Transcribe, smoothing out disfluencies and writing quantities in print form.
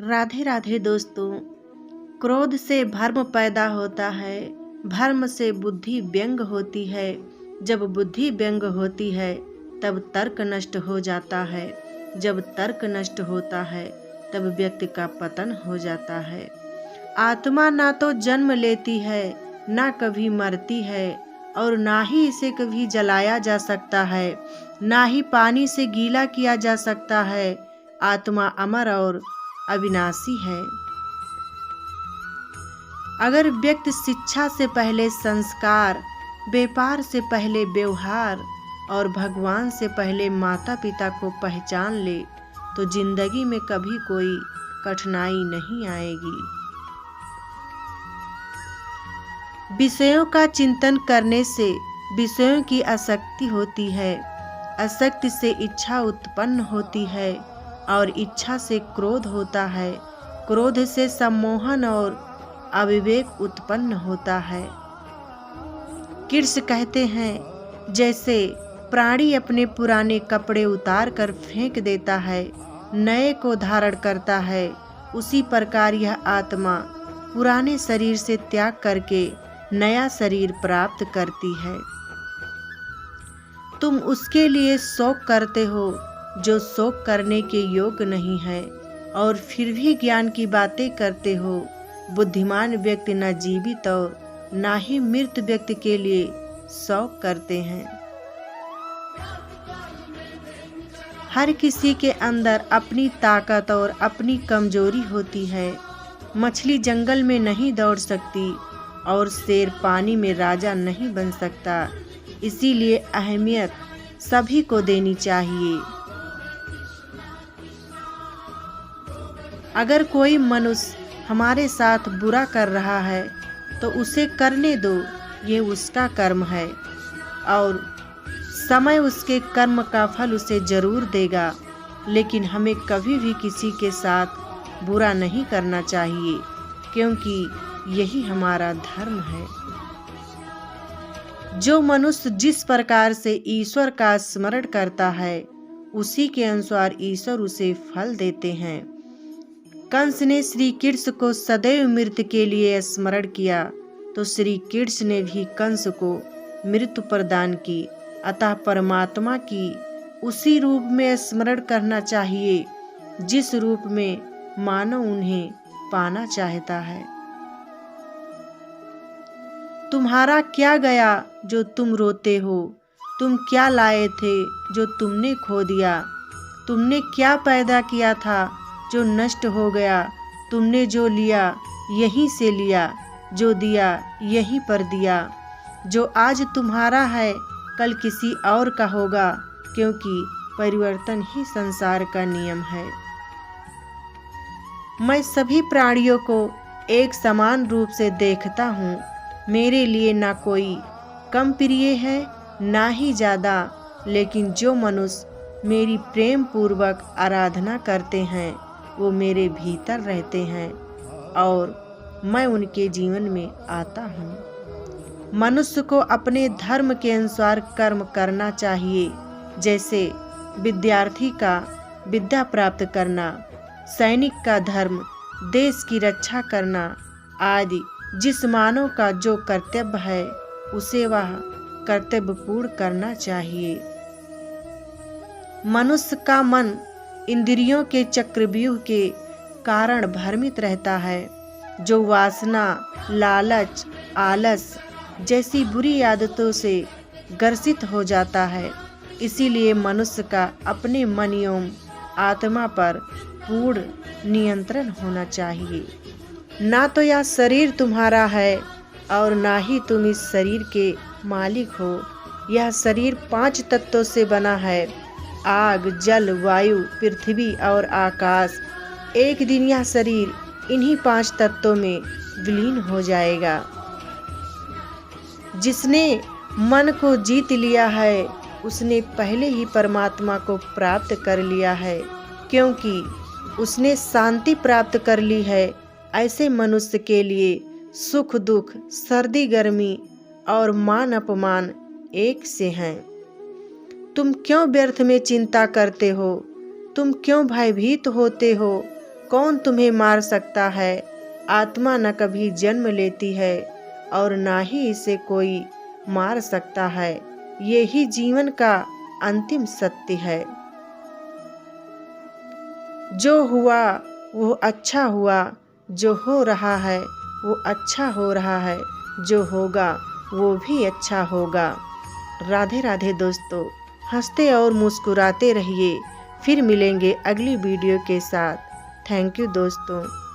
राधे राधे दोस्तों। क्रोध से भर्म पैदा होता है, भर्म से बुद्धि व्यंग होती है। जब बुद्धि व्यंग होती है तब तर्क नष्ट हो जाता है। जब तर्क नष्ट होता है तब व्यक्ति का पतन हो जाता है। आत्मा ना तो जन्म लेती है, ना कभी मरती है, और ना ही इसे कभी जलाया जा सकता है, ना ही पानी से गीला किया जा सकता है। आत्मा अमर और अविनाशी है। अगर व्यक्ति शिक्षा से पहले संस्कार, व्यापार से पहले व्यवहार और भगवान से पहले माता पिता को पहचान ले तो जिंदगी में कभी कोई कठिनाई नहीं आएगी। विषयों का चिंतन करने से विषयों की आसक्ति होती है, आसक्ति से इच्छा उत्पन्न होती है और इच्छा से क्रोध होता है, क्रोध से सम्मोहन और अविवेक उत्पन्न होता है। किर्स कहते हैं, जैसे प्राणी अपने पुराने कपड़े उतार कर फेंक देता है, नए को धारण करता है, उसी प्रकार यह आत्मा पुराने शरीर से त्याग करके नया शरीर प्राप्त करती है। तुम उसके लिए शोक करते हो जो शोक करने के योग्य नहीं है, और फिर भी ज्ञान की बातें करते हो। बुद्धिमान व्यक्ति न जीवित और न ही मृत व्यक्ति के लिए शोक करते हैं। हर किसी के अंदर अपनी ताकत और अपनी कमजोरी होती है। मछली जंगल में नहीं दौड़ सकती और शेर पानी में राजा नहीं बन सकता। इसीलिए अहमियत सभी को देनी चाहिए। अगर कोई मनुष्य हमारे साथ बुरा कर रहा है तो उसे करने दो, ये उसका कर्म है और समय उसके कर्म का फल उसे जरूर देगा। लेकिन हमें कभी भी किसी के साथ बुरा नहीं करना चाहिए, क्योंकि यही हमारा धर्म है। जो मनुष्य जिस प्रकार से ईश्वर का स्मरण करता है उसी के अनुसार ईश्वर उसे फल देते हैं। कंस ने श्री कृष्ण को सदैव मृत्यु के लिए स्मरण किया तो श्री कृष्ण ने भी कंस को मृत्यु प्रदान की। अतः परमात्मा की उसी रूप में स्मरण करना चाहिए जिस रूप में मानव उन्हें पाना चाहता है। तुम्हारा क्या गया जो तुम रोते हो? तुम क्या लाए थे जो तुमने खो दिया? तुमने क्या पैदा किया था जो नष्ट हो गया? तुमने जो लिया यहीं से लिया, जो दिया यहीं पर दिया। जो आज तुम्हारा है कल किसी और का होगा, क्योंकि परिवर्तन ही संसार का नियम है। मैं सभी प्राणियों को एक समान रूप से देखता हूँ। मेरे लिए ना कोई कम प्रिय है ना ही ज़्यादा, लेकिन जो मनुष्य मेरी प्रेम पूर्वक आराधना करते हैं वो मेरे भीतर रहते हैं और मैं उनके जीवन में आता हूँ। मनुष्य को अपने धर्म के अनुसार कर्म करना चाहिए, जैसे विद्यार्थी का विद्या प्राप्त करना, सैनिक का धर्म देश की रक्षा करना आदि। जिस मानव का जो कर्तव्य है उसे वह कर्तव्य पूर्ण करना चाहिए। मनुष्य का मन इंद्रियों के चक्रव्यूह के कारण भ्रमित रहता है, जो वासना, लालच, आलस जैसी बुरी आदतों से ग्रसित हो जाता है। इसीलिए मनुष्य का अपने मन एवं आत्मा पर पूर्ण नियंत्रण होना चाहिए। ना तो यह शरीर तुम्हारा है और ना ही तुम इस शरीर के मालिक हो। यह शरीर 5 तत्वों से बना है, आग, जल, वायु, पृथ्वी और आकाश। एक दिन यह शरीर इन्हीं 5 तत्वों में विलीन हो जाएगा। जिसने मन को जीत लिया है उसने पहले ही परमात्मा को प्राप्त कर लिया है, क्योंकि उसने शांति प्राप्त कर ली है। ऐसे मनुष्य के लिए सुख दुख, सर्दी गर्मी और मान अपमान एक से हैं। तुम क्यों व्यर्थ में चिंता करते हो? तुम क्यों भयभीत होते हो? कौन तुम्हें मार सकता है। आत्मा न कभी जन्म लेती है और ना ही इसे कोई मार सकता है। ये ही जीवन का अंतिम सत्य है। जो हुआ वो अच्छा हुआ, जो हो रहा है वो अच्छा हो रहा है, जो होगा वो भी अच्छा होगा। राधे राधे दोस्तों, हंसते और मुस्कुराते रहिए। फिर मिलेंगे अगली वीडियो के साथ। थैंक यू दोस्तों।